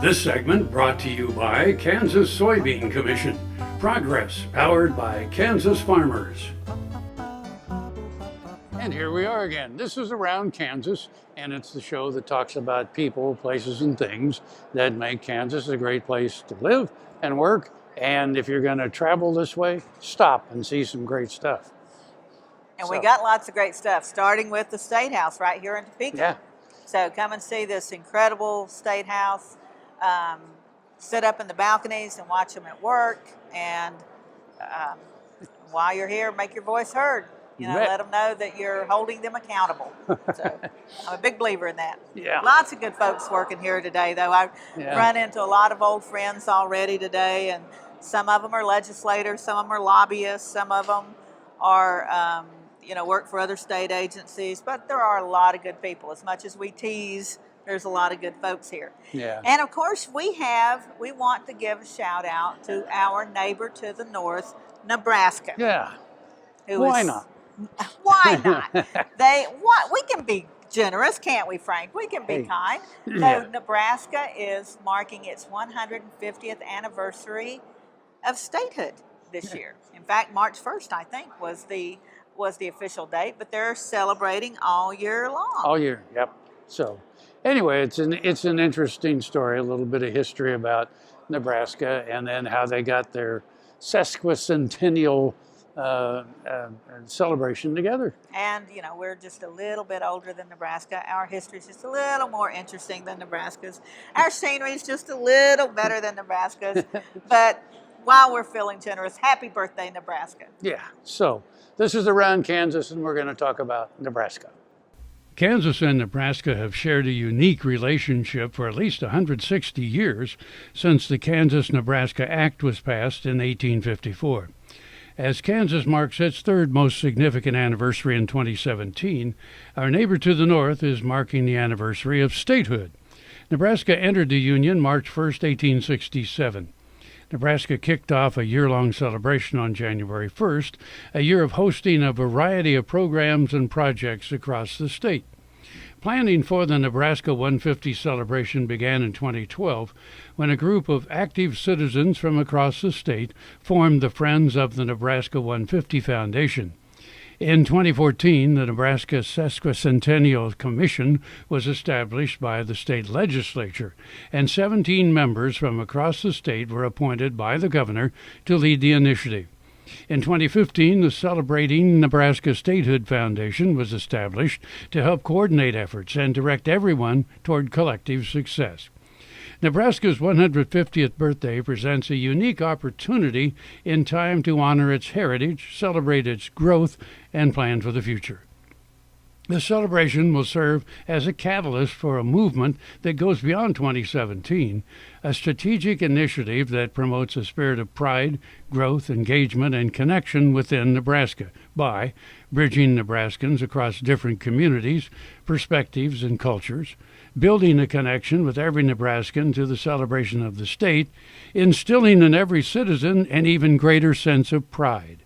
This segment brought to you by Kansas Soybean Commission. Progress powered by Kansas farmers. And here we are again. This is Around Kansas, and it's the show that talks about people, places, and things that make Kansas a great place to live and work. And if you're going to travel this way, stop and see some great stuff. And we got lots of great stuff, starting with the Statehouse right here in Topeka. Yeah. So come and see this incredible Statehouse. Sit up in the balconies and watch them at work. And while you're here, make your voice heard. You know, let them know that you're holding them accountable. So I'm a big believer in that. Yeah. Lots of good folks working here today, though. I've run into a lot of old friends already today, and some of them are legislators, some of them are lobbyists, some of them are, work for other state agencies. But there are a lot of good people. As much as we tease, there's a lot of good folks here. Yeah. And of course, we want to give a shout out to our neighbor to the north, Nebraska. Yeah. Why not? Why not? We can be generous, can't we, Frank? We can be kind. So Nebraska is marking its 150th anniversary of statehood this year. In fact, March 1st, I think, was the official date, but they're celebrating all year long. All year, yep. So anyway, it's an interesting story, a little bit of history about Nebraska, and then how they got their sesquicentennial celebration together. And we're just a little bit older than Nebraska. Our history is just a little more interesting than Nebraska's. Our scenery is just a little better than Nebraska's. But while we're feeling generous, happy birthday, Nebraska. Yeah, so this is Around Kansas, and we're going to talk about Nebraska. Kansas and Nebraska have shared a unique relationship for at least 160 years since the Kansas-Nebraska Act was passed in 1854. As Kansas marks its third most significant anniversary in 2017, our neighbor to the north is marking the anniversary of statehood. Nebraska entered the Union March 1, 1867. Nebraska kicked off a year-long celebration on January 1st, a year of hosting a variety of programs and projects across the state. Planning for the Nebraska 150 celebration began in 2012 when a group of active citizens from across the state formed the Friends of the Nebraska 150 Foundation. In 2014, the Nebraska Sesquicentennial Commission was established by the state legislature, and 17 members from across the state were appointed by the governor to lead the initiative. In 2015, the Celebrating Nebraska Statehood Foundation was established to help coordinate efforts and direct everyone toward collective success. Nebraska's 150th birthday presents a unique opportunity in time to honor its heritage, celebrate its growth, and plan for the future. The celebration will serve as a catalyst for a movement that goes beyond 2017, a strategic initiative that promotes a spirit of pride, growth, engagement, and connection within Nebraska by bridging Nebraskans across different communities, perspectives, and cultures, building a connection with every Nebraskan to the celebration of the state, instilling in every citizen an even greater sense of pride.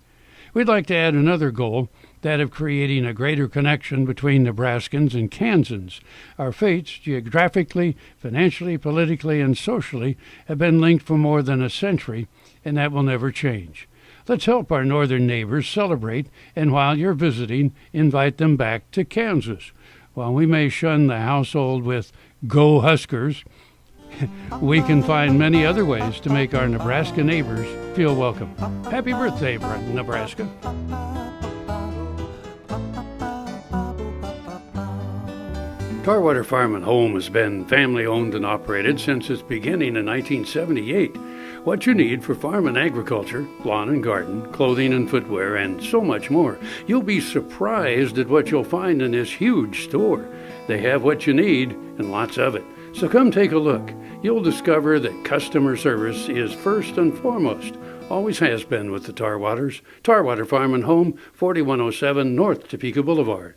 We'd like to add another goal, that of creating a greater connection between Nebraskans and Kansans. Our fates, geographically, financially, politically, and socially, have been linked for more than a century, and that will never change. Let's help our northern neighbors celebrate, and while you're visiting, invite them back to Kansas. While we may shun the household with "Go Huskers," we can find many other ways to make our Nebraska neighbors feel welcome. Happy birthday, Nebraska. Tarwater Farm and Home has been family-owned and operated since its beginning in 1978. What you need for farm and agriculture, lawn and garden, clothing and footwear, and so much more. You'll be surprised at what you'll find in this huge store. They have what you need and lots of it. So come take a look. You'll discover that customer service is first and foremost. Always has been with the Tarwaters. Tarwater Farm and Home, 4107 North Topeka Boulevard.